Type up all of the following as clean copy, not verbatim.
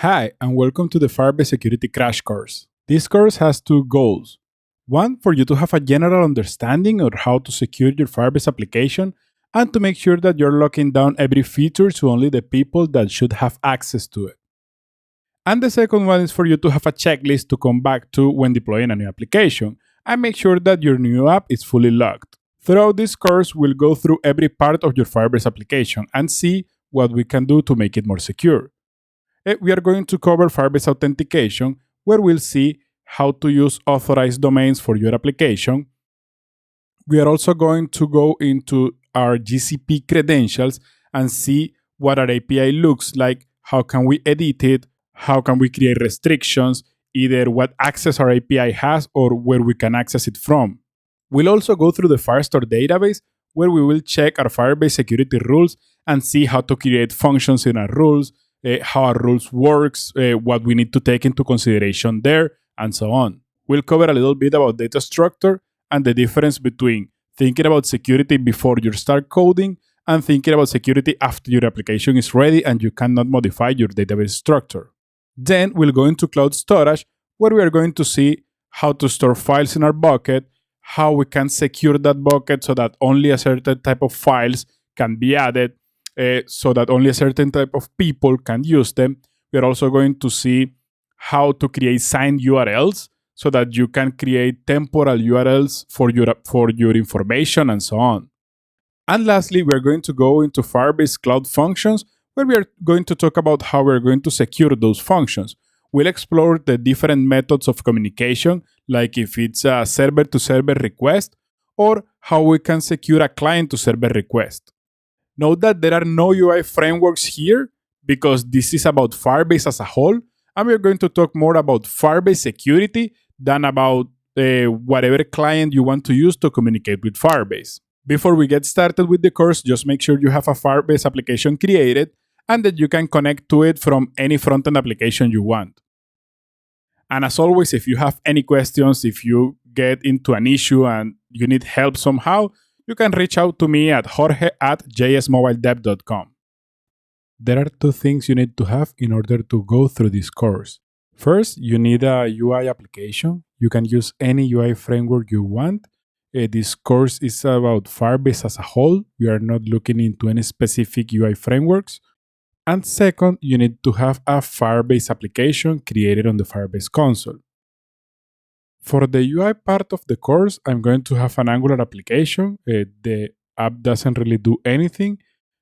Hi, and welcome to the Firebase Security Crash Course. This course has two goals. One, for you to have a general understanding of how to secure your Firebase application and to make sure that you're locking down every feature to only the people that should have access to it. And the second one is for you to have a checklist to come back to when deploying a new application and make sure that your new app is fully logged. Throughout this course, we'll go through every part of your Firebase application and see what we can do to make it more secure. We are going to cover Firebase Authentication, where we'll see how to use authorized domains for your application. We are also going to go into our GCP credentials and see what our API looks like, how can we edit it, how can we create restrictions, either what access our API has or where we can access it from. We'll also go through the Firestore database, where we will check our Firebase security rules and see how to create functions in our rules, how our rules works, what we need to take into consideration there, and so on. We'll cover a little bit about data structure and the difference between thinking about security before you start coding and thinking about security after your application is ready and you cannot modify your database structure. Then we'll go into cloud storage, where we are going to see how to store files in our bucket, how we can secure that bucket so that only a certain type of files can be added, so that only a certain type of people can use them. We are also going to see how to create signed URLs so that you can create temporal URLs for your information and so on. And lastly, we're going to go into Firebase Cloud Functions, where we are going to talk about how we're going to secure those functions. We'll explore the different methods of communication, like if it's a server-to-server request, or how we can secure a client-to-server request. Note that there are no UI frameworks here because this is about Firebase as a whole, and we're going to talk more about Firebase security than about whatever client you want to use to communicate with Firebase. Before we get started with the course, just make sure you have a Firebase application created and that you can connect to it from any front-end application you want. And as always, if you have any questions, if you get into an issue and you need help somehow, you can reach out to me at jorge@jsmobiledev.com. There are two things you need to have in order to go through this course. First, you need a UI application. You can use any UI framework you want. This course is about Firebase as a whole. We are not looking into any specific UI frameworks. And second, you need to have a Firebase application created on the Firebase console. For the UI part of the course, I'm going to have an Angular application. The app doesn't really do anything.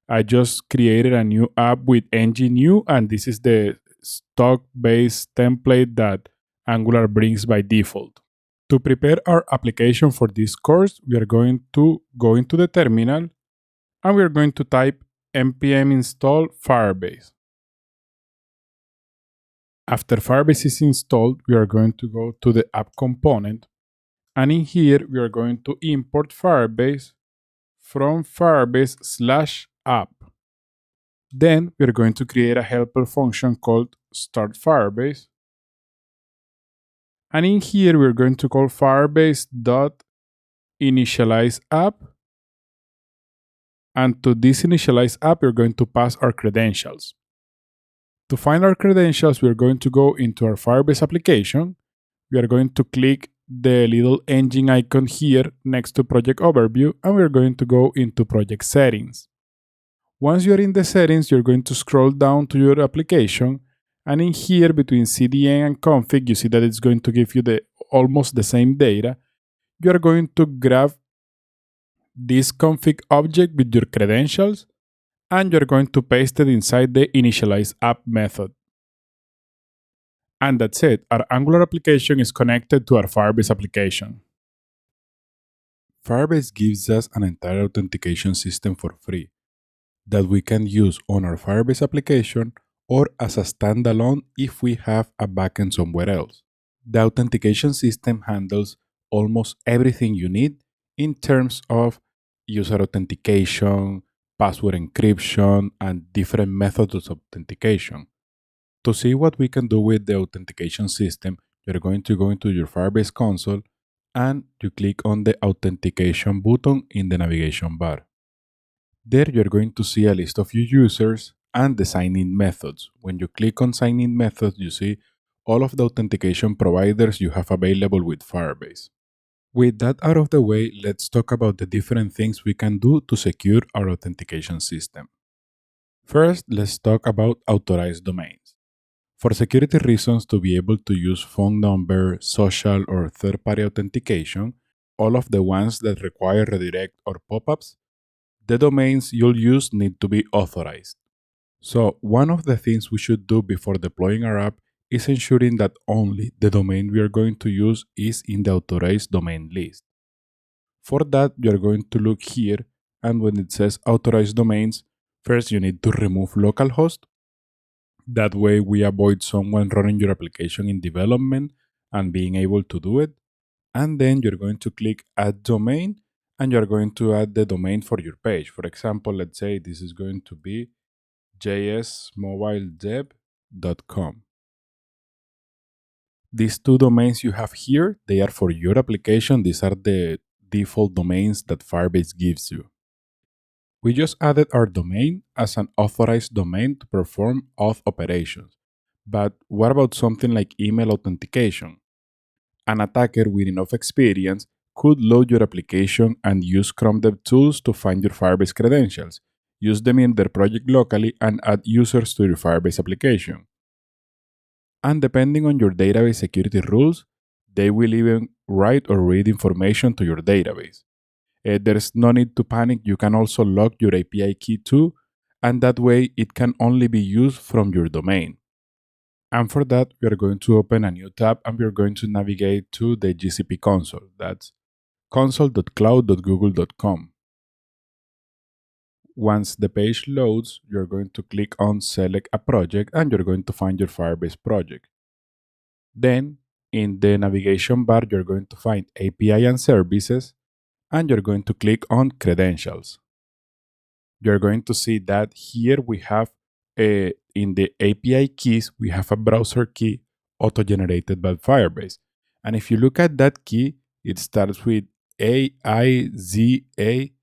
I just created a new app with ng-new, and this is the stock-based template that Angular brings by default. To prepare our application for this course, we are going to go into the terminal, and we are going to type npm install Firebase. After Firebase is installed, we are going to go to the app component, and in here we are going to import Firebase from Firebase/app. Then we are going to create a helper function called start Firebase, and in here we are going to call Firebase.initializeApp, and to this initialize app we are going to pass our credentials. To find our credentials, we are going to go into our Firebase application. We are going to click the little engine icon here next to Project Overview, and we're going to go into Project Settings. Once you're in the settings, you're going to scroll down to your application, and in here between CDN and config, you see that it's going to give you almost the same data. You're going to grab this config object with your credentials, and you're going to paste it inside the initializeApp method. And that's it. Our Angular application is connected to our Firebase application. Firebase gives us an entire authentication system for free that we can use on our Firebase application or as a standalone if we have a backend somewhere else. The authentication system handles almost everything you need in terms of user authentication, password encryption, and different methods of authentication. To see what we can do with the authentication system, you're going to go into your Firebase console and you click on the authentication button in the navigation bar. There you're going to see a list of your users and the sign-in methods. When you click on sign-in methods, you see all of the authentication providers you have available with Firebase. With that out of the way, let's talk about the different things we can do to secure our authentication system. First, let's talk about authorized domains. For security reasons, to be able to use phone number, social, or third party authentication, all of the ones that require redirect or pop ups, the domains you'll use need to be authorized. So, one of the things we should do before deploying our app is ensuring that only the domain we are going to use is in the authorized domain list. For that, you're going to look here, and when it says authorized domains, first you need to remove localhost. That way, we avoid someone running your application in development and being able to do it. And then you're going to click Add Domain, and you're going to add the domain for your page. For example, let's say this is going to be jsmobiledev.com. These two domains you have here, they are for your application. These are the default domains that Firebase gives you. We just added our domain as an authorized domain to perform auth operations. But what about something like email authentication? An attacker with enough experience could load your application and use Chrome DevTools to find your Firebase credentials, use them in their project locally, and add users to your Firebase application. And depending on your database security rules, they will even write or read information to your database. There's no need to panic. You can also lock your API key too, and that way it can only be used from your domain. And for that, we are going to open a new tab and we are going to navigate to the GCP console. That's console.cloud.google.com. Once the page loads, you're going to click on Select a Project and you're going to find your Firebase project. Then, in the navigation bar, you're going to find API and Services, and you're going to click on Credentials. You're going to see that here we have, in the API keys, we have a browser key auto-generated by Firebase. And if you look at that key, it starts with AIZA.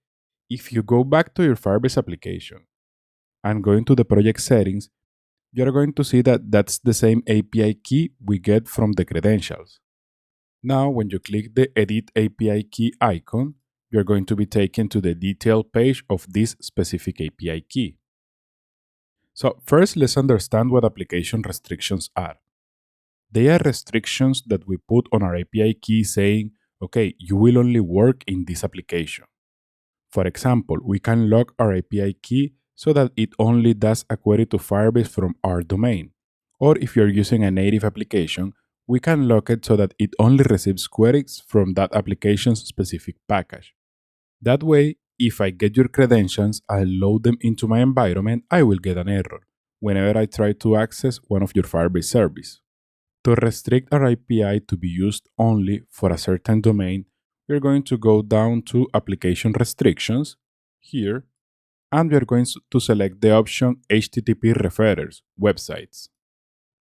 If you go back to your Firebase application and go into the project settings, you're going to see that that's the same API key we get from the credentials. Now, when you click the Edit API Key icon, you're going to be taken to the detail page of this specific API key. So first, let's understand what application restrictions are. They are restrictions that we put on our API key saying, okay, you will only work in this application. For example, we can lock our API key so that it only does a query to Firebase from our domain. Or if you're using a native application, we can lock it so that it only receives queries from that application's specific package. That way, if I get your credentials and load them into my environment, I will get an error whenever I try to access one of your Firebase services. To restrict our API to be used only for a certain domain, we're going to go down to Application Restrictions here, and we're going to select the option HTTP Referrers, Websites.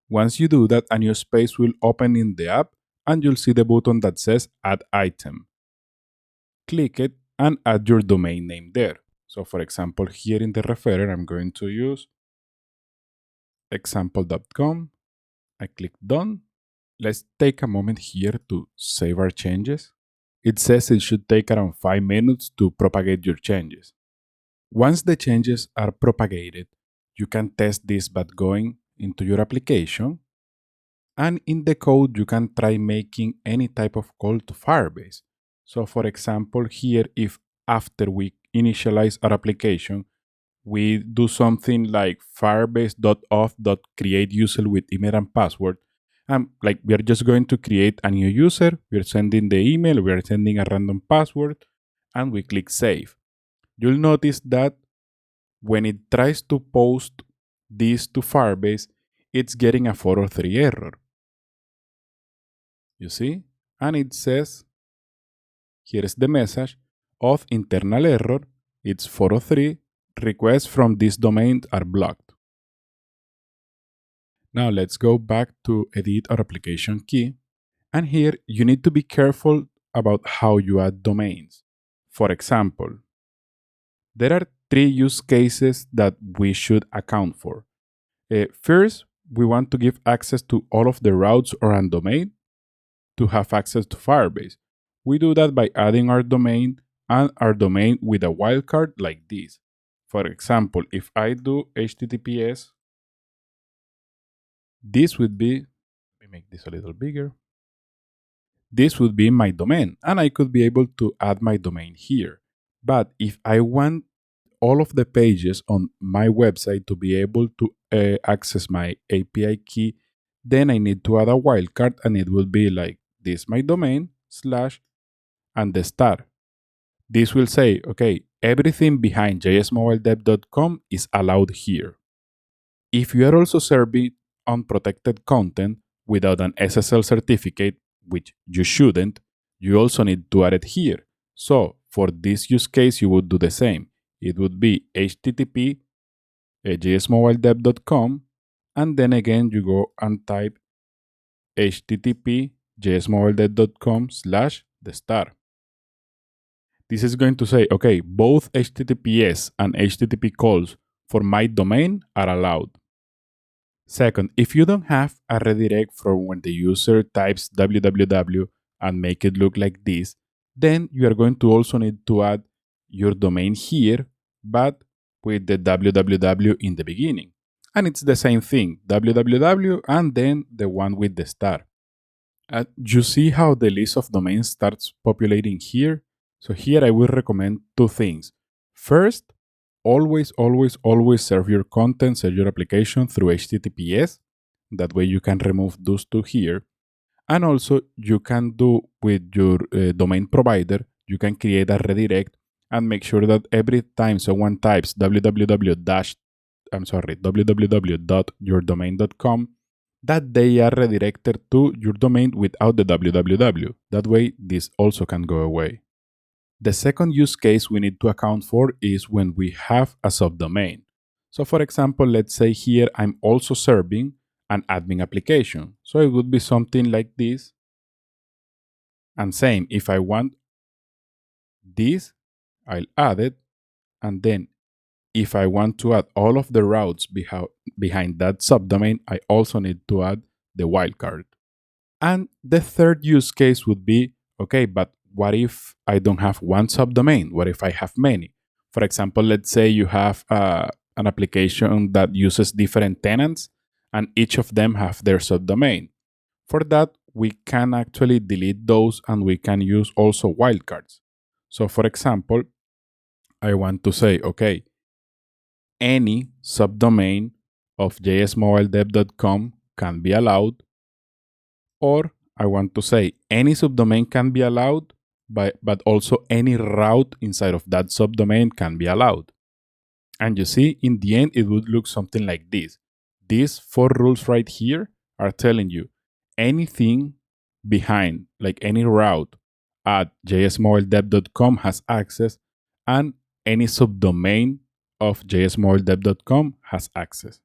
Once you do that, a new space will open in the app, and you'll see the button that says Add Item. Click it and add your domain name there. So for example, here in the referrer, I'm going to use example.com. I click Done. Let's take a moment here to save our changes. It says it should take around 5 minutes to propagate your changes. Once the changes are propagated, you can test this by going into your application, and in the code you can try making any type of call to Firebase. So for example, here if after we initialize our application, we do something like firebase.auth.create user with email and password, and like we are just going to create a new user, we're sending the email, we are sending a random password, and we click save. You'll notice that when it tries to post this to Firebase, it's getting a 403 error. You see? And it says, here's the message, auth internal error, it's 403, requests from this domain are blocked. Now let's go back to edit our application key. And here you need to be careful about how you add domains. For example, there are three use cases that we should account for. First, we want to give access to all of the routes or a domain to have access to Firebase. We do that by adding our domain and our domain with a wildcard like this. For example, if I do HTTPS, this would be, let me make this a little bigger. This would be my domain, and I could be able to add my domain here. But if I want all of the pages on my website to be able to access my API key, then I need to add a wildcard, and it will be like this my domain slash and the star. This will say, okay, everything behind jsmobiledev.com is allowed here. If you are also serving unprotected content without an SSL certificate, which you shouldn't, you also need to add it here. So for this use case, you would do the same. It would be http jsmobiledev.com, and then again you go and type http jsmobiledev.com slash the star. This is going to say, okay, both HTTPS and HTTP calls for my domain are allowed. Second, if you don't have a redirect from when the user types www and make it look like this, then you are going to also need to add your domain here, but with the www in the beginning. And it's the same thing, www and then the one with the star. You see how the list of domains starts populating here? So here I will recommend two things. First, always serve your content, serve your application through HTTPS. That way you can remove those two here. And also you can do with your domain provider, you can create a redirect and make sure that every time someone types www.yourdomain.com, that they are redirected to your domain without the www. That way this also can go away. The second use case we need to account for is when we have a subdomain. So for example, let's say here I'm also serving an admin application. So it would be something like this. And same, if I want this, I'll add it. And then if I want to add all of the routes behind that subdomain, I also need to add the wildcard. And the third use case would be, okay, but what if I don't have one subdomain? What if I have many? For example, let's say you have an application that uses different tenants and each of them have their subdomain. For that, we can actually delete those and we can use also wildcards. So for example, I want to say, okay, any subdomain of jsmobiledev.com can be allowed, or I want to say any subdomain can be allowed, but also any route inside of that subdomain can be allowed. And you see, in the end, it would look something like this. These four rules right here are telling you anything behind, like any route at jsmobiledev.com has access, and any subdomain of jsmobiledev.com has access.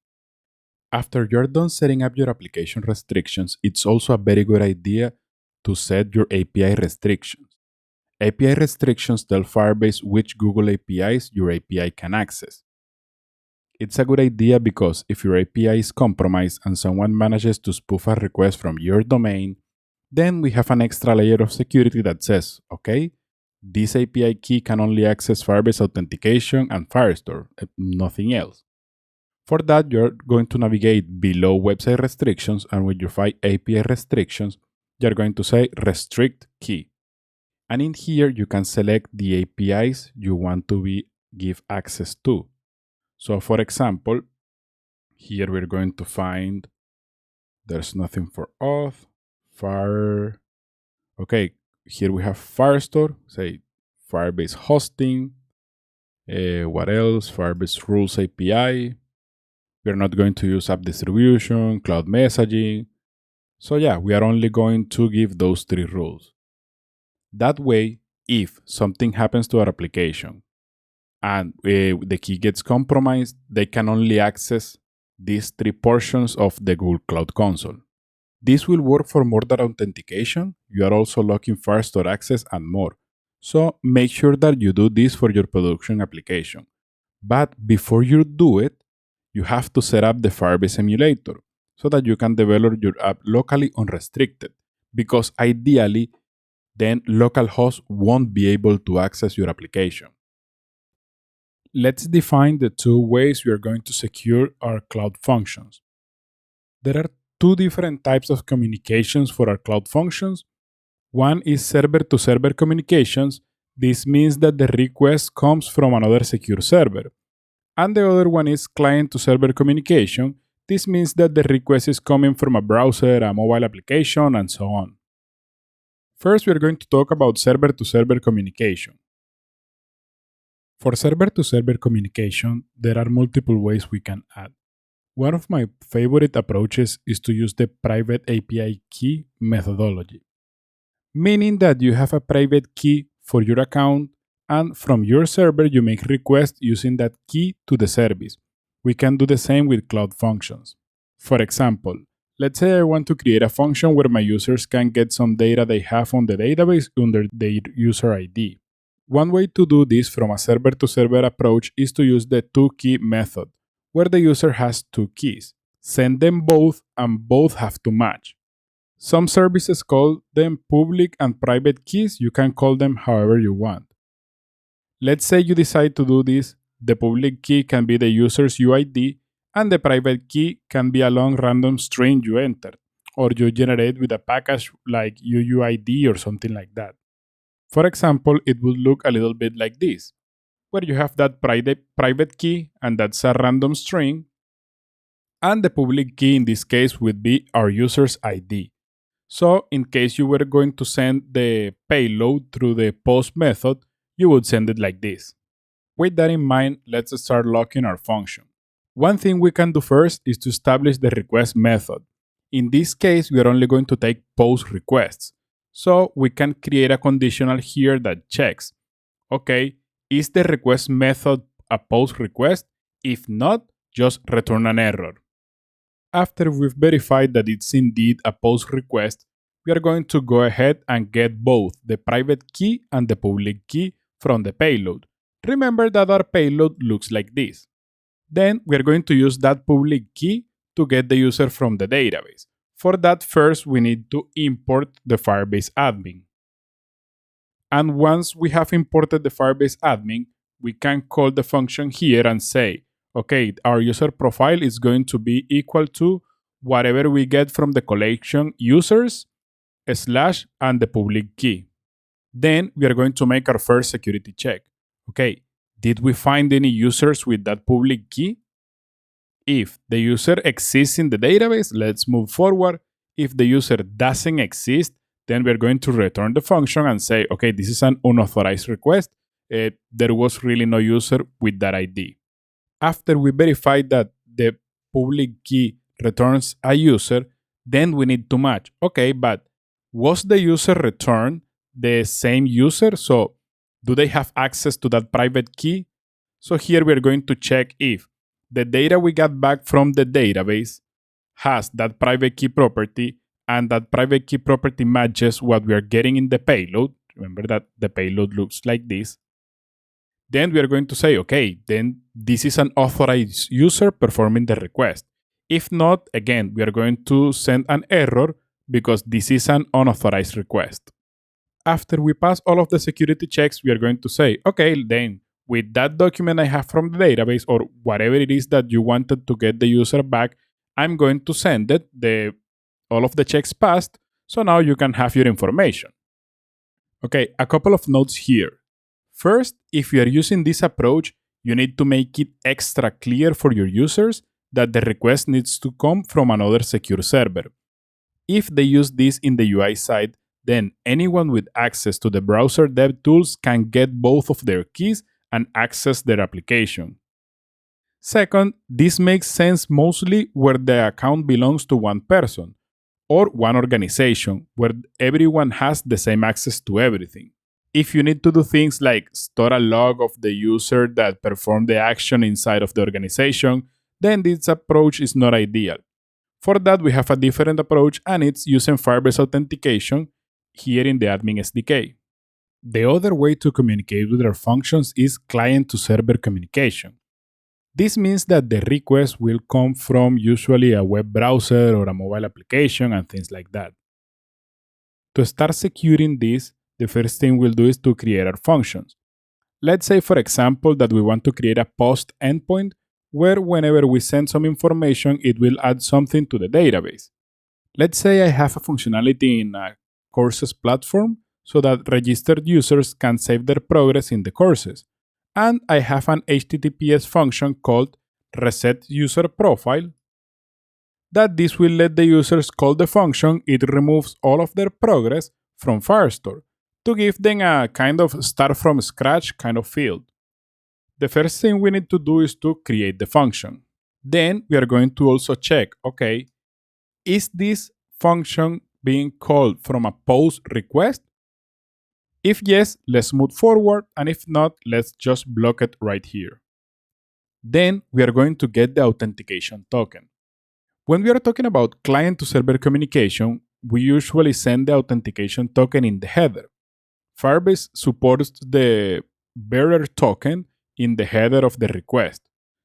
After you're done setting up your application restrictions, it's also a very good idea to set your API restrictions. API restrictions tell Firebase which Google APIs your API can access. It's a good idea because if your API is compromised and someone manages to spoof a request from your domain, then we have an extra layer of security that says, okay, this API key can only access Firebase Authentication and Firestore, nothing else. For that, you're going to navigate below website restrictions, and when you find API restrictions, you're going to say restrict key. And in here, you can select the APIs you want to give access to. So for example, here we're going to find there's nothing for auth, okay, here we have Firestore, say Firebase hosting, what else? Firebase rules API. We're not going to use app distribution, cloud messaging. So yeah, we are only going to give those three rules. That way, if something happens to our application and the key gets compromised, they can only access these three portions of the Google Cloud Console. This will work for more than authentication. You are also locking Firestore access and more. So make sure that you do this for your production application. But before you do it, you have to set up the Firebase emulator so that you can develop your app locally unrestricted. Because ideally, then localhost won't be able to access your application. Let's define the two ways we are going to secure our cloud functions. There are two different types of communications for our cloud functions. One is server-to-server communications. This means that the request comes from another secure server. And the other one is client-to-server communication. This means that the request is coming from a browser, a mobile application, and so on. First, we are going to talk about server-to-server communication. For server-to-server communication, there are multiple ways we can add. One of my favorite approaches is to use the private API key methodology, meaning that you have a private key for your account and from your server you make requests using that key to the service. We can do the same with cloud functions. For example, let's say I want to create a function where my users can get some data they have on the database under their user ID. One way to do this from a server-to-server approach is to use the two-key method, where the user has two keys. Send them both and both have to match. Some services call them public and private keys. You can call them however you want. Let's say you decide to do this. The public key can be the user's UID, and the private key can be a long random string you entered, or you generate with a package like UUID or something like that. For example, it would look a little bit like this, where you have that private key, and that's a random string, and the public key in this case would be our user's ID. So, in case you were going to send the payload through the post method, you would send it like this. With that in mind, let's start locking our function. One thing we can do first is to establish the request method. In this case, we are only going to take post requests. So we can create a conditional here that checks, okay, is the request method a post request? If not, just return an error. After we've verified that it's indeed a post request, we are going to go ahead and get both the private key and the public key from the payload. Remember that our payload looks like this. Then we are going to use that public key to get the user from the database. For that, first we need to import the Firebase admin. And once we have imported the Firebase admin, we can call the function here and say, okay, our user profile is going to be equal to whatever we get from the collection users slash and the public key. Then we are going to make our first security check. Okay, did we find any users with that public key? If the user exists in the database, let's move forward. If the user doesn't exist, then we're going to return the function and say, okay, this is an unauthorized request. There was really no user with that ID. After we verify that the public key returns a user, then we need to match. Okay, but was the user returned the same user? So do they have access to that private key? So here we're going to check if the data we got back from the database has that private key property and that private key property matches what we are getting in the payload. Remember that the payload looks like this. Then we are going to say, okay, then this is an authorized user performing the request. If not, again, we are going to send an error because this is an unauthorized request. After we pass all of the security checks, we are going to say, okay, then with that document I have from the database or whatever it is that you wanted to get the user back, I'm going to send it. All of the checks passed, so now you can have your information. Okay, a couple of notes here. First, if you are using this approach, you need to make it extra clear for your users that the request needs to come from another secure server. If they use this in the UI side, then anyone with access to the browser dev tools can get both of their keys and access their application. Second, this makes sense mostly where the account belongs to one person or one organization, where everyone has the same access to everything. If you need to do things like store a log of the user that performed the action inside of the organization, then this approach is not ideal. For that, we have a different approach, and it's using Firebase Authentication here in the admin SDK. The other way to communicate with our functions is client-to-server communication. This means that the request will come from usually a web browser or a mobile application and things like that. To start securing this, the first thing we'll do is to create our functions. Let's say, for example, that we want to create a post endpoint where whenever we send some information, it will add something to the database. Let's say I have a functionality in a courses platform so that registered users can save their progress in the courses. And I have an HTTPS function called reset user profile that this will let the users call the function. It removes all of their progress from Firestore to give them a kind of start from scratch kind of field. The first thing we need to do is to create the function. Then we are going to also check, okay, is this function being called from a post request? If yes, let's move forward, and if not, let's just block it right here. Then we are going to get the authentication token. When we are talking about client to server communication, we usually send the authentication token in the header. Firebase supports the bearer token in the header of the request.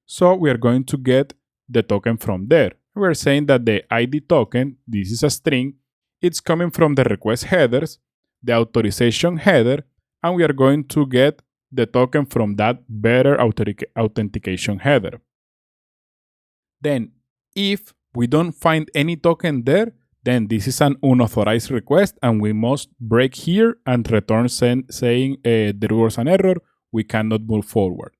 So we are going to get the token from there. We're saying that the ID token, this is a string, it's coming from the request headers, the authorization header, and we are going to get the token from that bearer authentication header. Then, if we don't find any token there, then this is an unauthorized request and we must break here and return saying there was an error, we cannot move forward.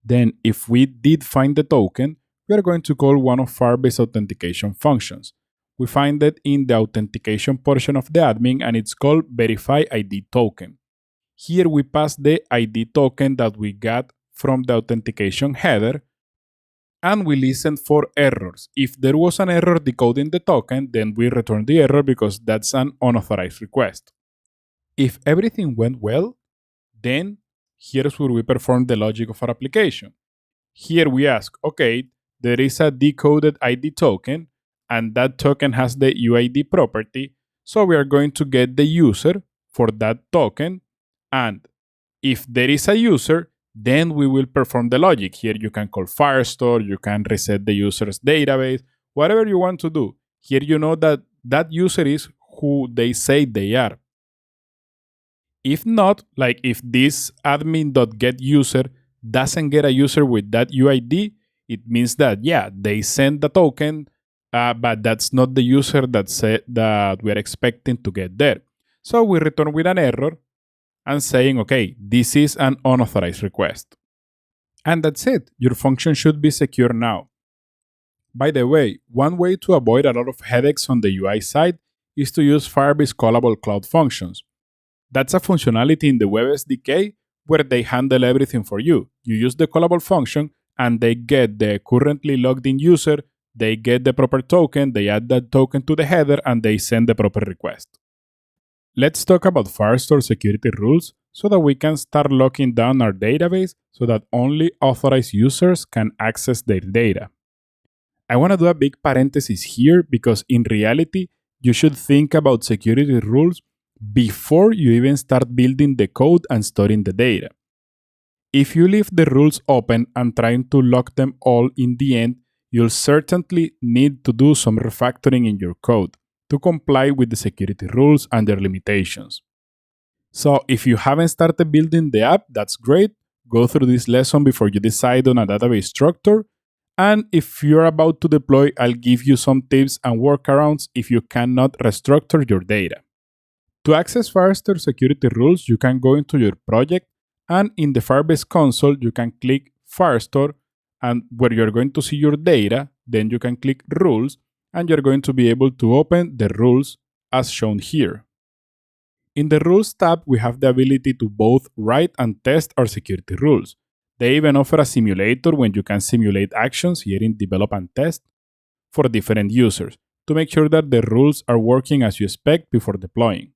Then if we did find the token, we are going to call one of Firebase authentication functions. We find it in the authentication portion of the admin and it's called verify ID token. Here we pass the ID token that we got from the authentication header and we listen for errors. If there was an error decoding the token, then we return the error because that's an unauthorized request. If everything went well, then here's where we perform the logic of our application. Here we ask, okay, there is a decoded ID token, and that token has the UID property, so we are going to get the user for that token, and if there is a user, then we will perform the logic. Here you can call Firestore, you can reset the user's database, whatever you want to do. Here you know that that user is who they say they are. If not, like if this admin.getUser doesn't get a user with that UID, it means that, yeah, they send the token, but that's not the user that we're expecting to get there. So we return with an error and saying, okay, this is an unauthorized request. And that's it. Your function should be secure now. By the way, one way to avoid a lot of headaches on the UI side is to use Firebase Callable Cloud Functions. That's a functionality in the Web SDK where they handle everything for you. You use the callable function and they get the currently logged in user, they get the proper token, they add that token to the header, and they send the proper request. Let's talk about Firestore security rules so that we can start locking down our database so that only authorized users can access their data. I want to do a big parenthesis here because in reality, you should think about security rules before you even start building the code and storing the data. If you leave the rules open and trying to lock them all in the end, you'll certainly need to do some refactoring in your code to comply with the security rules and their limitations. So if you haven't started building the app, that's great. Go through this lesson before you decide on a database structure. And if you're about to deploy, I'll give you some tips and workarounds if you cannot restructure your data. To access Firestore security rules, you can go into your project and in the Firebase console, you can click Firestore and where you're going to see your data, then you can click rules and you're going to be able to open the rules as shown here. In the rules tab, we have the ability to both write and test our security rules. They even offer a simulator when you can simulate actions here in develop and test for different users to make sure that the rules are working as you expect before deploying.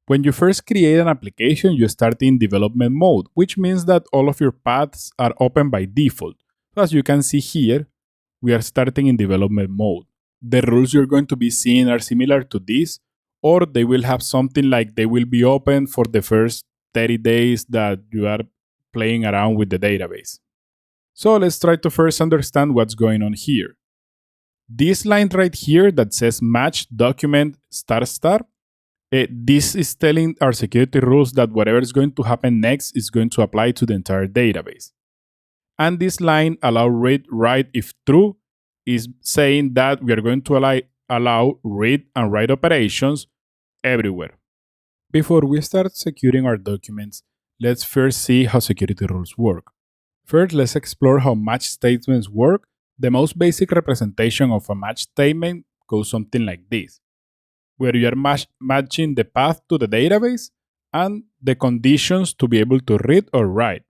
When you first create an application, you start in development mode, which means that all of your paths are open by default. So as you can see here, we are starting in development mode. The rules you're going to be seeing are similar to this, or they will have something like they will be open for the first 30 days that you are playing around with the database. So let's try to first understand what's going on here. This line right here that says match document star star, this is telling our security rules that whatever is going to happen next is going to apply to the entire database. And this line allow read write if true is saying that we are going to allow read and write operations everywhere. Before we start securing our documents, let's first see how security rules work. First, let's explore how match statements work. The most basic representation of a match statement goes something like this, where you are matching the path to the database and the conditions to be able to read or write.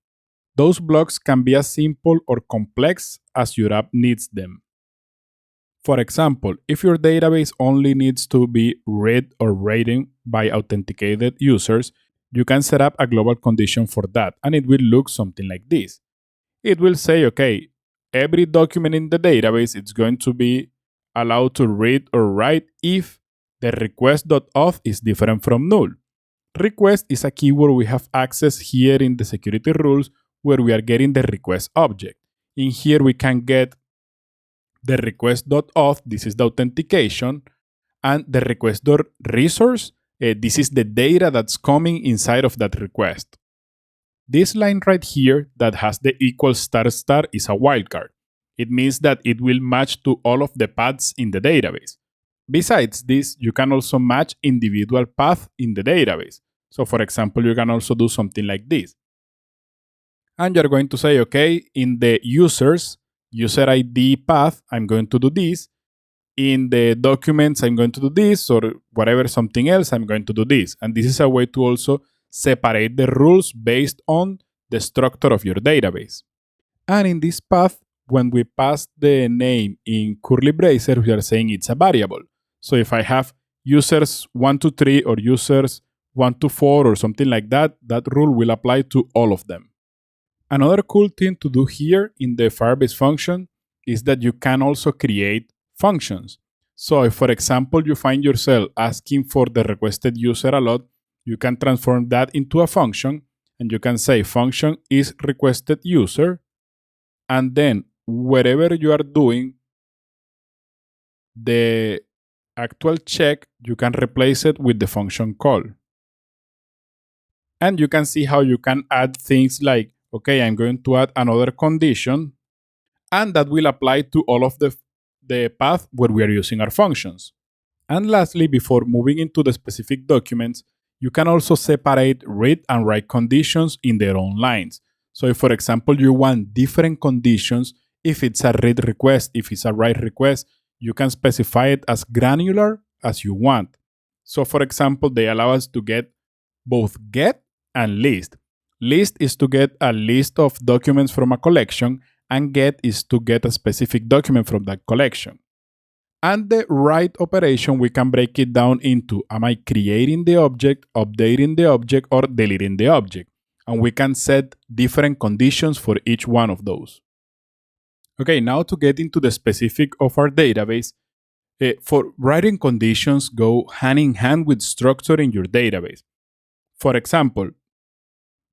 Those blocks can be as simple or complex as your app needs them. For example, if your database only needs to be read or written by authenticated users, you can set up a global condition for that, and it will look something like this. It will say, okay, every document in the database is going to be allowed to read or write if the request.auth is different from null. Request is a keyword we have access here in the security rules where we are getting the request object. In here we can get the request.auth, this is the authentication, and the request.resource, this is the data that's coming inside of that request. This line right here that has the equals star star is a wildcard. It means that it will match to all of the paths in the database. Besides this, you can also match individual paths in the database. So for example, you can also do something like this. And you're going to say, okay, in the user ID path, I'm going to do this. In the documents, I'm going to do this, or whatever, something else, I'm going to do this. And this is a way to also separate the rules based on the structure of your database. And in this path, when we pass the name in curly braces, we are saying it's a variable. So if I have users 1 to 3 or users 1 to 4 or something like that, that rule will apply to all of them. Another cool thing to do here in the Firebase function is that you can also create functions. So if, for example, you find yourself asking for the requested user a lot, you can transform that into a function, and you can say function is requested user, and then wherever you are doing the actual check, you can replace it with the function call. And you can see how you can add things like, okay, I'm going to add another condition, and that will apply to all of the path where we are using our functions. And lastly, before moving into the specific documents, you can also separate read and write conditions in their own lines. So if, for example, you want different conditions, if it's a read request, if it's a write request, you can specify it as granular as you want. So for example, they allow us to get both get and list. List is to get a list of documents from a collection, and get is to get a specific document from that collection. And the write operation, we can break it down into, am I creating the object, updating the object, or deleting the object? And we can set different conditions for each one of those. Okay, now to get into the specific of our database, for writing conditions go hand in hand with structure in your database. For example,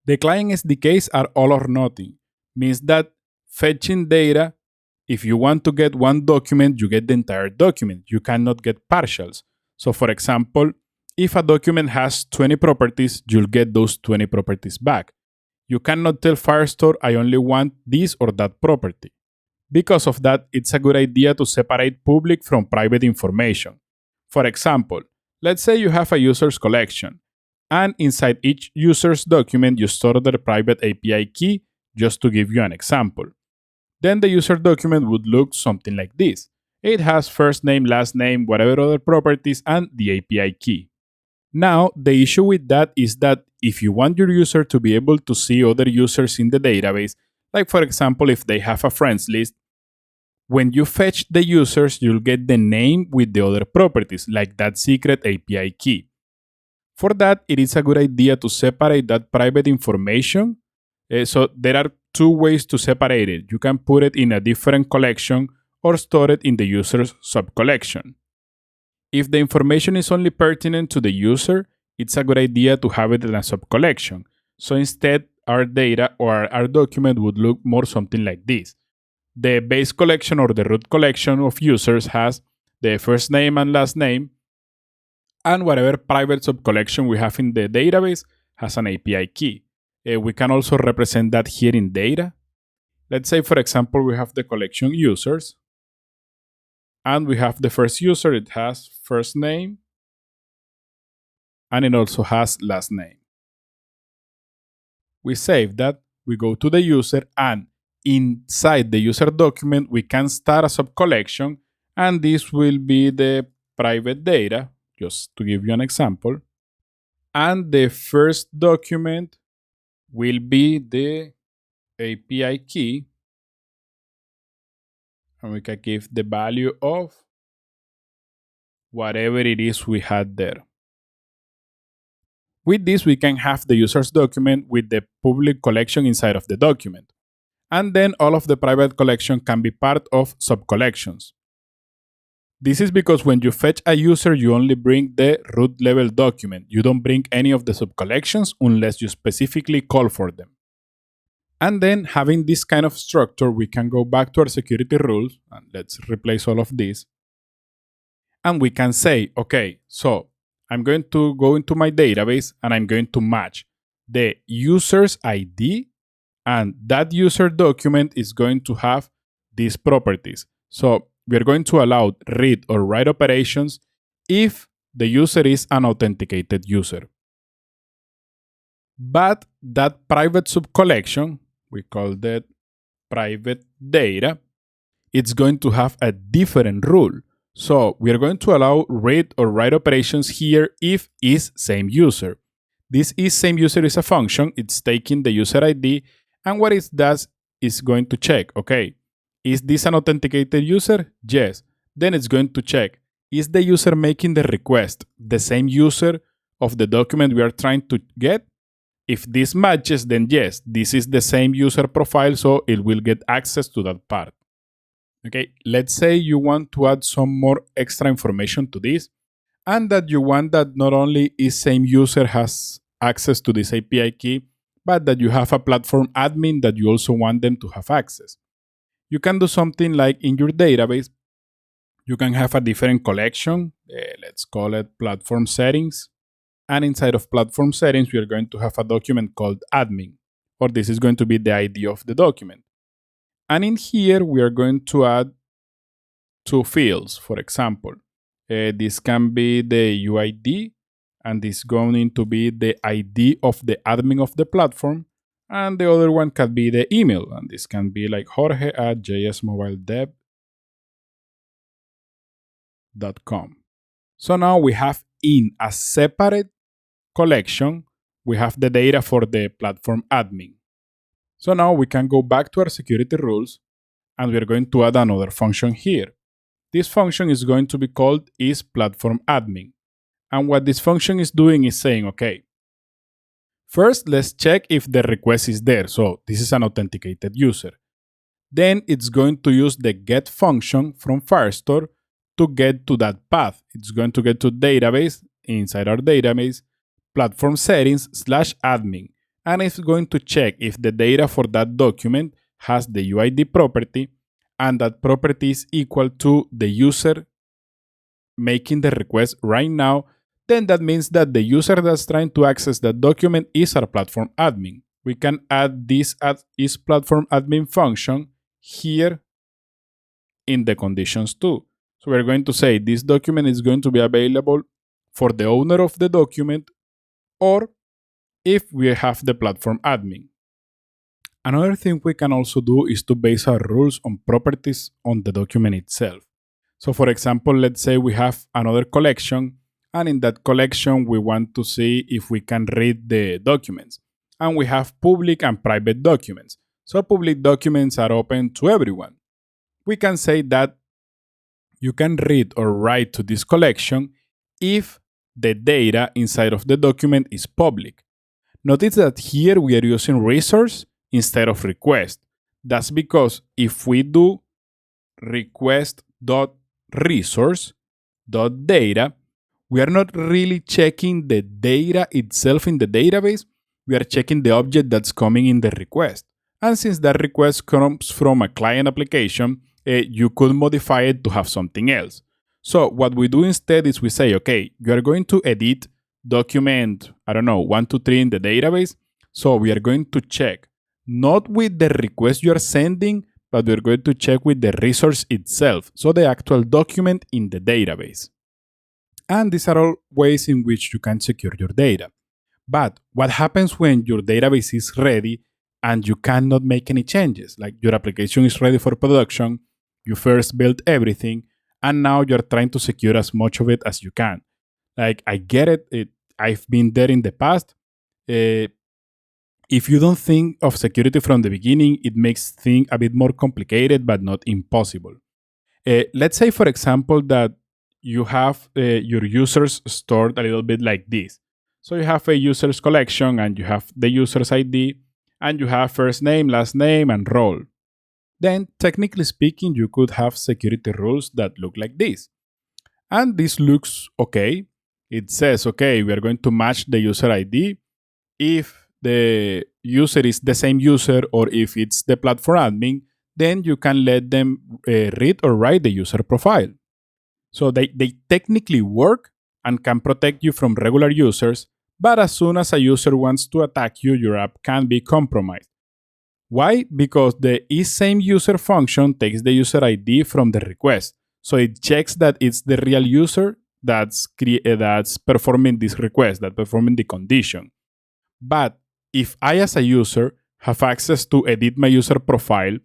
the client SDKs are all or nothing, means that fetching data, if you want to get one document, you get the entire document. You cannot get partials. So for example, if a document has 20 properties, you'll get those 20 properties back. You cannot tell Firestore, I only want this or that property. Because of that, it's a good idea to separate public from private information. For example, let's say you have a user's collection, and inside each user's document, you store their private API key, just to give you an example. Then the user document would look something like this. It has first name, last name, whatever other properties, and the API key. Now, the issue with that is that if you want your user to be able to see other users in the database, like for example, if they have a friends list, when you fetch the users, you'll get the name with the other properties, like that secret API key. For that, it is a good idea to separate that private information. So there are two ways to separate it. You can put it in a different collection or store it in the user's subcollection. If the information is only pertinent to the user, it's a good idea to have it in a subcollection. So instead, our data or our document would look more something like this. The base collection or the root collection of users has the first name and last name, and whatever private subcollection we have in the database has an API key. We can also represent that here in data. Let's say, for example, we have the collection users, and we have the first user. It has first name, and it also has last name. We save that, we go to the user, and inside the user document, we can start a subcollection, and this will be the private data, just to give you an example. And the first document will be the API key, and we can give the value of whatever it is we had there. With this, we can have the user's document with the public collection inside of the document. And then all of the private collection can be part of subcollections. This is because when you fetch a user, you only bring the root level document. You don't bring any of the subcollections unless you specifically call for them. And then having this kind of structure, we can go back to our security rules, and let's replace all of this. And we can say, okay, so I'm going to go into my database and I'm going to match the user's ID, and that user document is going to have these properties. So we're going to allow read or write operations if the user is an authenticated user. But that private subcollection, we call that private data, it's going to have a different rule. So we are going to allow read or write operations here if is same user. This is same user is a function. It's taking the user ID, and what it does is going to check, okay, is this an authenticated user? Yes. Then it's going to check, is the user making the request the same user of the document we are trying to get? If this matches, then yes, this is the same user profile, so it will get access to that part. Okay, let's say you want to add some more extra information to this, and that you want that not only is same user has access to this API key, but that you have a platform admin that you also want them to have access. You can do something like in your database, you can have a different collection. Let's call it platform settings. And inside of platform settings, we are going to have a document called admin, or this is going to be the ID of the document. And in here, we are going to add two fields. For example, this can be the UID, and this is going to be the ID of the admin of the platform. And the other one can be the email, and this can be like jorge@jsmobiledev.com. So now we have in a separate collection, we have the data for the platform admin. So now we can go back to our security rules, and we're going to add another function here. This function is going to be called isPlatformAdmin. And what this function is doing is saying, okay, first let's check if the request is there. So this is an authenticated user. Then it's going to use the get function from Firestore to get to that path. It's going to get to database, inside our database, platform settings/admin. And it's going to check if the data for that document has the UID property, and that property is equal to the user making the request right now. Then that means that the user that's trying to access that document is our platform admin. We can add this isPlatformAdmin function here in the conditions too. So we're going to say this document is going to be available for the owner of the document, or if we have the platform admin. Another thing we can also do is to base our rules on properties on the document itself. So for example, let's say we have another collection, and in that collection we want to see if we can read the documents. And we have public and private documents. So public documents are open to everyone. We can say that you can read or write to this collection if the data inside of the document is public. Notice that here we are using resource instead of request. That's because if we do request.resource.data, we are not really checking the data itself in the database, we are checking the object that's coming in the request. And since that request comes from a client application, you could modify it to have something else. So what we do instead is we say, okay, you are going to edit document, I don't know, 123 in the database. So we are going to check not with the request you are sending, but we're going to check with the resource itself. So the actual document in the database. And these are all ways in which you can secure your data. But what happens when your database is ready and you cannot make any changes? Like your application is ready for production, you first built everything, and now you're trying to secure as much of it as you can. Like, I get it, I've been there in the past. If you don't think of security from the beginning, it makes things a bit more complicated, but not impossible. Let's say, for example, that you have your users stored a little bit like this. So you have a users collection and you have the user's ID and you have first name, last name, and role. Then, technically speaking, you could have security rules that look like this. And this looks okay. It says, okay, we are going to match the user ID if the user is the same user or if it's the platform admin, then you can let them read or write the user profile. So they technically work and can protect you from regular users, but as soon as a user wants to attack you, your app can be compromised. Why? Because the isSameUser function takes the user ID from the request. So it checks that it's the real user that's performing this request, that's performing the condition. But if I, as a user, have access to edit my user profile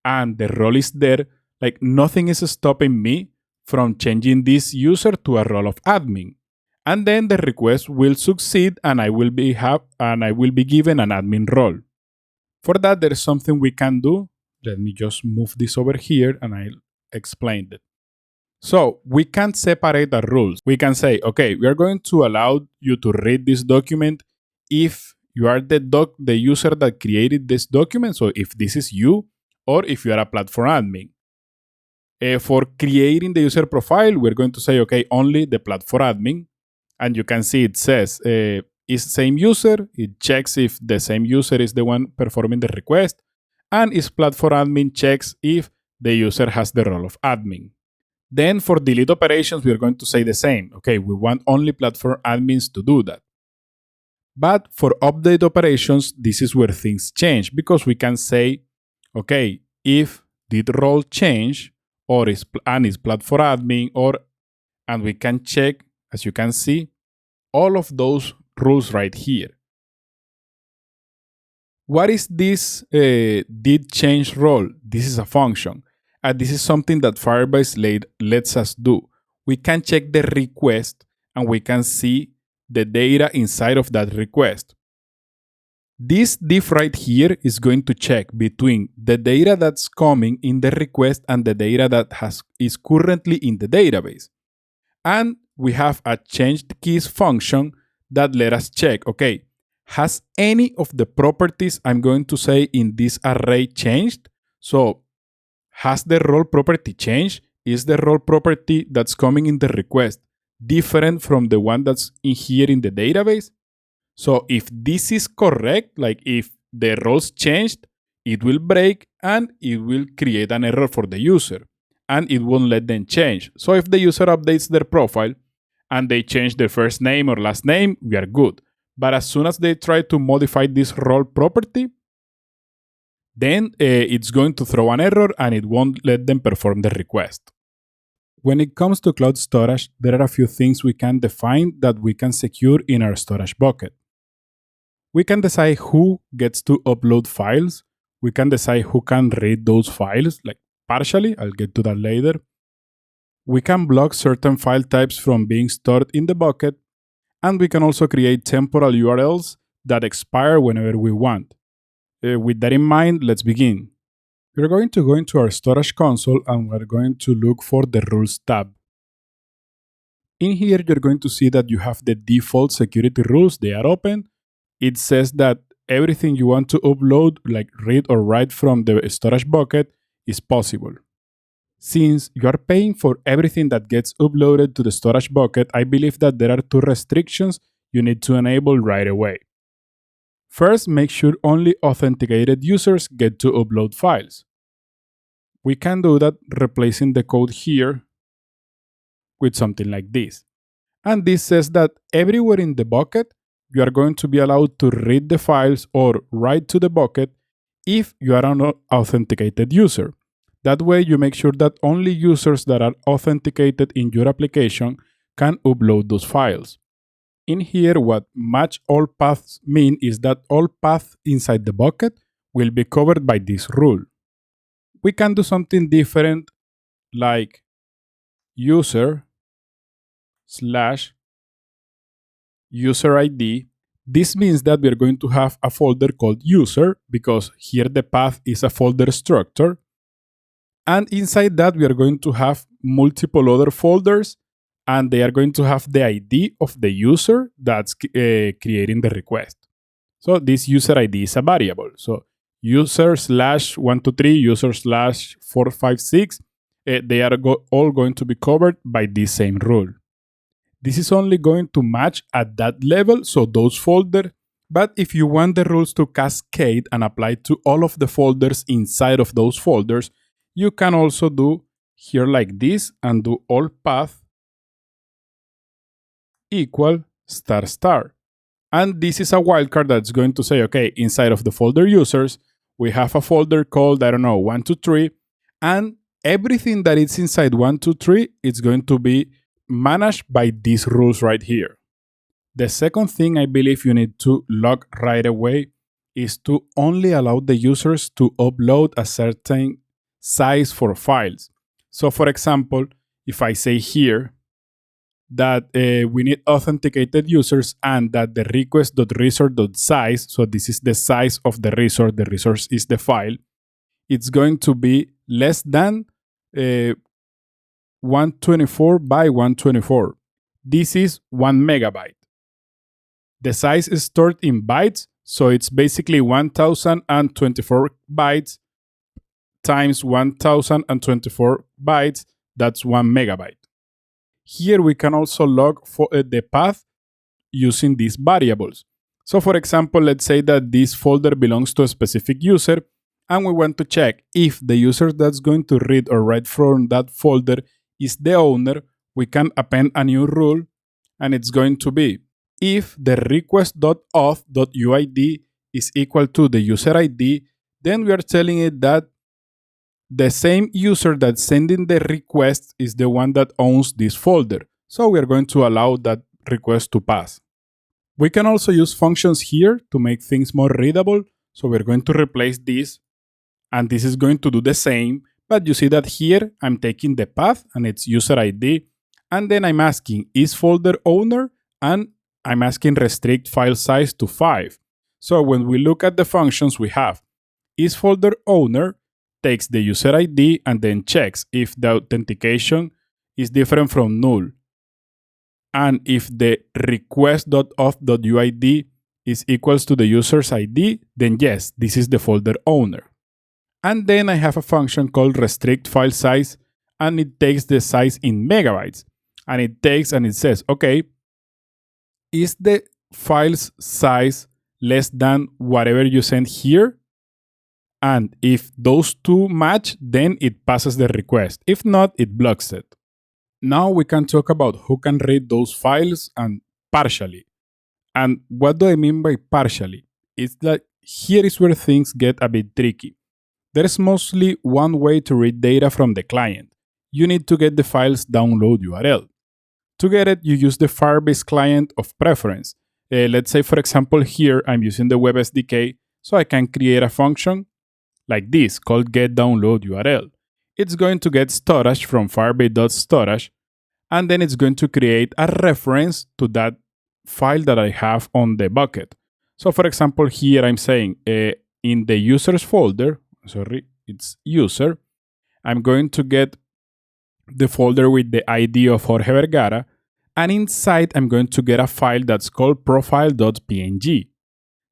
and the role is there, like nothing is stopping me from changing this user to a role of admin. And then the request will succeed and I will be given an admin role. For that, there is something we can do. Let me just move this over here and I'll explain it. So we can separate the rules. We can say, okay, we are going to allow you to read this document if you are the user that created this document. So if this is you, or if you are a platform admin. For creating the user profile, we're going to say, okay, only the platform admin. And you can see it says, is same user. It checks if the same user is the one performing the request. And is platform admin checks if the user has the role of admin. Then for delete operations, we are going to say the same. Okay, we want only platform admins to do that. But for update operations, this is where things change because we can say, okay, if did role change or is platform admin and we can check, as you can see, all of those rules right here. What is this did change role? This is a function. And this is something that Firebase lets us do. We can check the request and we can see the data inside of that request. This diff right here is going to check between the data that's coming in the request and the data that is currently in the database. And we have a changed keys function that let us check, okay, has any of the properties I'm going to say in this array changed? So has the role property changed? Is the role property that's coming in the request different from the one that's in here in the database? So if this is correct, like if the roles changed, it will break and it will create an error for the user and it won't let them change. So if the user updates their profile and they change their first name or last name, we are good. But as soon as they try to modify this role property, then it's going to throw an error and it won't let them perform the request. When it comes to cloud storage, there are a few things we can define that we can secure in our storage bucket. We can decide who gets to upload files. We can decide who can read those files, like partially. I'll get to that later. We can block certain file types from being stored in the bucket. And we can also create temporal URLs that expire whenever we want. With that in mind, let's begin. We're going to go into our storage console and we're going to look for the rules tab. In here, you're going to see that you have the default security rules. They are open. It says that everything you want to upload, like read or write from the storage bucket, is possible. Since you are paying for everything that gets uploaded to the storage bucket, I believe that there are two restrictions you need to enable right away. First, make sure only authenticated users get to upload files. We can do that replacing the code here with something like this. And this says that everywhere in the bucket, you are going to be allowed to read the files or write to the bucket if you are an authenticated user. That way, you make sure that only users that are authenticated in your application can upload those files. In here, what match all paths mean is that all paths inside the bucket will be covered by this rule. We can do something different like user slash user ID. This means that we're going to have a folder called user because here the path is a folder structure. And inside that, we are going to have multiple other folders and they are going to have the ID of the user that's creating the request. So this user ID is a variable. So user slash 123, user slash 456, they are all going to be covered by this same rule. This is only going to match at that level, so those folders. But if you want the rules to cascade and apply to all of the folders inside of those folders, you can also do here like this and do all path equal star star. And this is a wildcard that's going to say, okay, inside of the folder users, we have a folder called, 123, and everything that is inside 123 is going to be managed by these rules right here. The second thing I believe you need to log right away is to only allow the users to upload a certain size for files. So for example, if I say here that we need authenticated users and that the request.resource.size, so this is the size of the resource is the file, it's going to be less than 124 by 124. This is 1 megabyte. The size is stored in bytes, so it's basically 1024 bytes times 1024 bytes, that's 1 megabyte. Here we can also log for the path using these variables. So for example, let's say that this folder belongs to a specific user and we want to check if the user that's going to read or write from that folder is the owner. We can append a new rule and it's going to be if the request.auth.uid is equal to the user ID, then we are telling it that the same user that's sending the request is the one that owns this folder. So we are going to allow that request to pass. We can also use functions here to make things more readable. So we're going to replace this and this is going to do the same. But you see that here I'm taking the path and it's user ID. And then I'm asking is folder owner and I'm asking restrict file size to 5. So when we look at the functions we have is folder owner takes the user ID and then checks if the authentication is different from null. And if the request.auth.uid is equals to the user's ID, then yes, this is the folder owner. And then I have a function called restrict file size and it takes the size in megabytes. And it takes and it says, okay, is the file's size less than whatever you send here? And if those two match, then it passes the request. If not, it blocks it. Now we can talk about who can read those files and partially. And what do I mean by partially? It's that here is where things get a bit tricky. There's mostly one way to read data from the client. You need to get the file's download URL. To get it, you use the Firebase client of preference. Let's say, for example, here I'm using the Web SDK, so I can create a function like this called getDownloadURL. It's going to get storage from firebase.storage, and then it's going to create a reference to that file that I have on the bucket. So for example, here I'm saying in the users folder, it's user, I'm going to get the folder with the ID of Jorge Vergara, and inside I'm going to get a file that's called profile.png.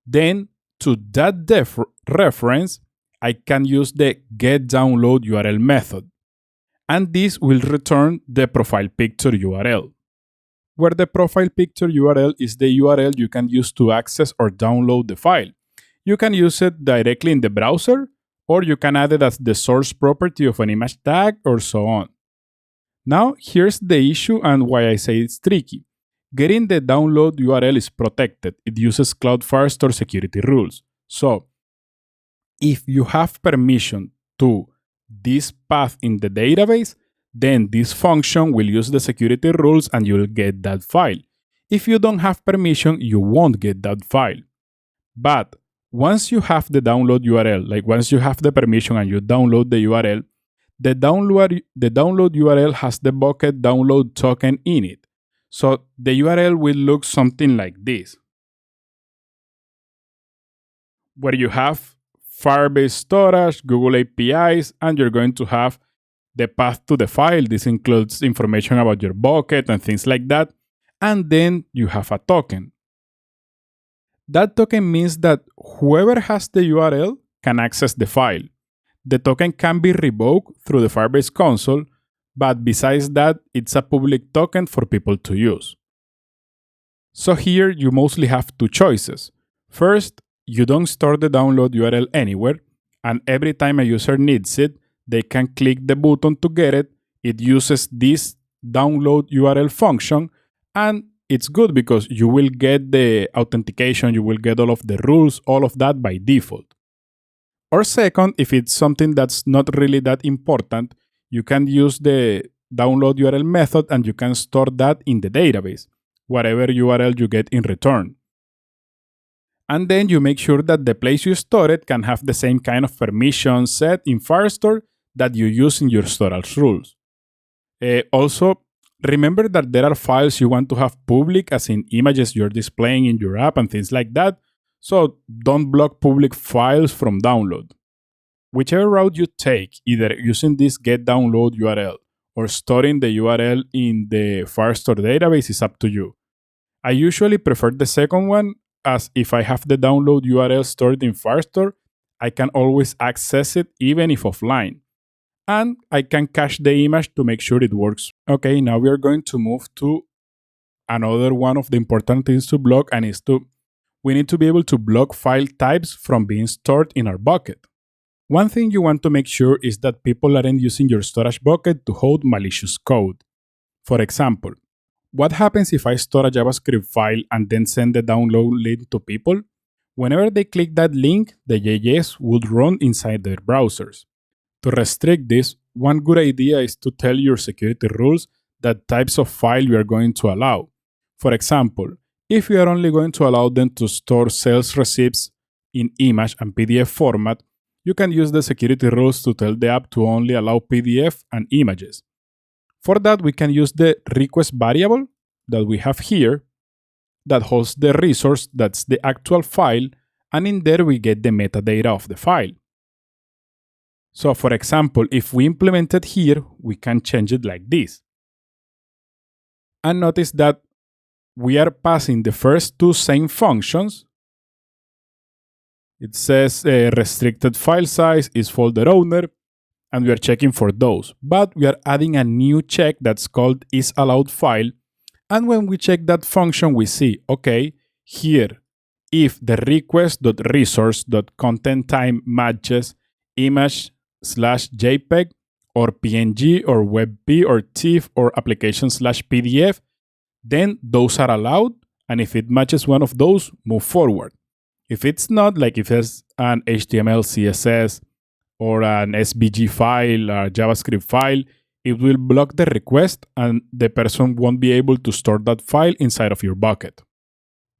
Then to that reference, I can use the getDownloadURL method. And this will return the profile picture URL. where the profile picture URL is the URL you can use to access or download the file. You can use it directly in the browser, or you can add it as the source property of an image tag, or so on. Now, here's the issue and why I say it's tricky. Getting the download URL is protected. It uses Cloud Firestore security rules. So, if you have permission to this path in the database, then this function will use the security rules and you'll get that file. If you don't have permission, you won't get that file. But once you have the download URL, like once you have the permission and you download the URL, the download URL has the bucket download token in it. So the URL will look something like this, where you have Firebase storage, Google APIs, and you're going to have the path to the file. This includes information about your bucket and things like that. And then you have a token. That token means that whoever has the URL can access the file. The token can be revoked through the Firebase console, but besides that, it's a public token for people to use. So here you mostly have two choices. First, you don't store the download URL anywhere, and every time a user needs it, they can click the button to get it. It uses this download URL function, and it's good because you will get the authentication, you will get all of the rules, all of that by default. Or second, if it's something that's not really that important, you can use the download URL method and you can store that in the database, whatever URL you get in return. And then you make sure that the place you store it can have the same kind of permissions set in Firestore that you use in your storage rules. Also, remember that there are files you want to have public, as in images you're displaying in your app and things like that. So don't block public files from download. Whichever route you take, either using this get download URL or storing the URL in the Firestore database, is up to you. I usually prefer the second one, as if I have the download URL stored in Firestore, I can always access it even if offline. And I can cache the image to make sure it works. Okay, now we are going to move to another one of the important things to block, and we need to be able to block file types from being stored in our bucket. One thing you want to make sure is that people aren't using your storage bucket to hold malicious code. For example, what happens if I store a JavaScript file and then send the download link to people? Whenever they click that link, the JS would run inside their browsers. To restrict this, one good idea is to tell your security rules that types of file you are going to allow. For example, if you are only going to allow them to store sales receipts in image and PDF format, you can use the security rules to tell the app to only allow PDF and images. For that, we can use the request variable that we have here that holds the resource that's the actual file, and in there we get the metadata of the file. So for example, if we implement it here, we can change it like this. And notice that we are passing the first two same functions. It says restricted file size is folder owner, and we are checking for those. But we are adding a new check that's called is allowed file. And when we check that function, we see, okay, here, if the request.resource.content-time matches image/JPEG or PNG or WebP or TIFF or application/PDF, then those are allowed. And if it matches one of those, move forward. If it's not, like if it's an HTML, CSS, or an SVG file, a JavaScript file, it will block the request and the person won't be able to store that file inside of your bucket.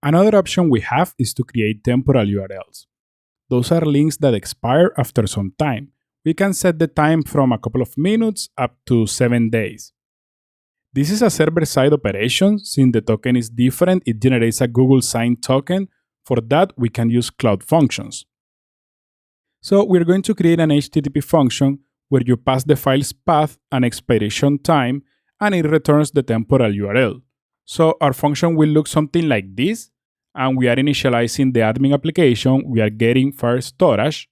Another option we have is to create temporal URLs. Those are links that expire after some time. We can set the time from a couple of minutes up to 7 days. This is a server-side operation. Since the token is different, it generates a Google Sign token. For that, we can use Cloud Functions. So we're going to create an HTTP function where you pass the file's path and expiration time, and it returns the temporal URL. So our function will look something like this, and we are initializing the admin application. We are getting Firestorage,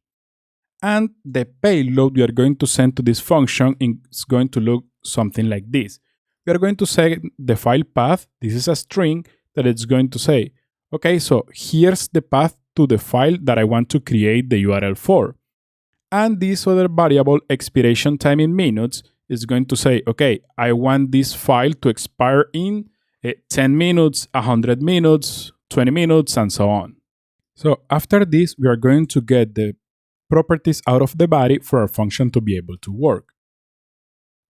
and the payload we are going to send to this function is going to look something like this. we are going to say the file path. This is a string that it's going to say, okay, so here's the path to the file that I want to create the URL for. And this other variable, expiration time in minutes, is going to say, okay, I want this file to expire in 10 minutes, 100 minutes, 20 minutes, and so on. So after this, we are going to get the properties out of the body for our function to be able to work.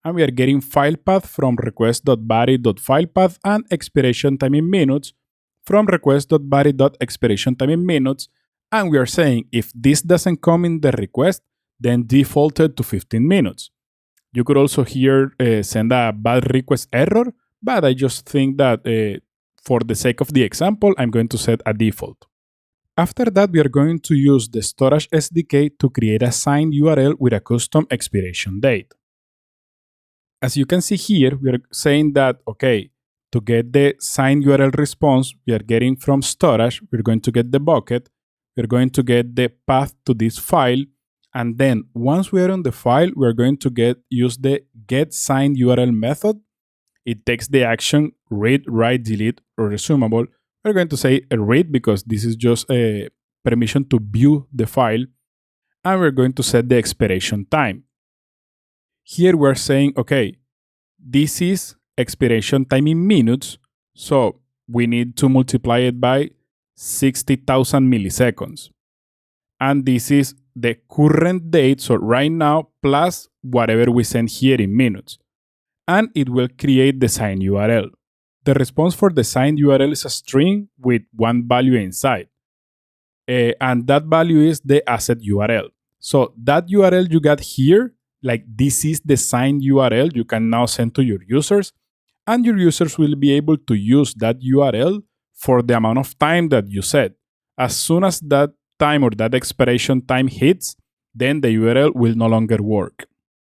And we are getting file path from request.body.filepath and expiration time in minutes from request.body.expiration time in minutes. And we are saying if this doesn't come in the request, then default it to 15 minutes. You could also here send a bad request error, but I just think that for the sake of the example, I'm going to set a default. After that, we are going to use the storage SDK to create a signed URL with a custom expiration date. As you can see here, we are saying that, okay, to get the signed URL response, we are getting from storage, we're going to get the bucket, we're going to get the path to this file, and then once we are on the file, we're going to use the getSignedURL method. It takes the action read, write, delete, or resumable. We're going to say a read because this is just a permission to view the file, and we're going to set the expiration time. Here we're saying, okay, this is expiration time in minutes, so we need to multiply it by 60,000 milliseconds. And this is the current date, so right now, plus whatever we send here in minutes. And it will create the signed URL. The response for the signed URL is a string with one value inside. And that value is the asset URL. So that URL you got here, like this is the signed URL you can now send to your users. And your users will be able to use that URL for the amount of time that you set. As soon as that time or that expiration time hits, then the URL will no longer work.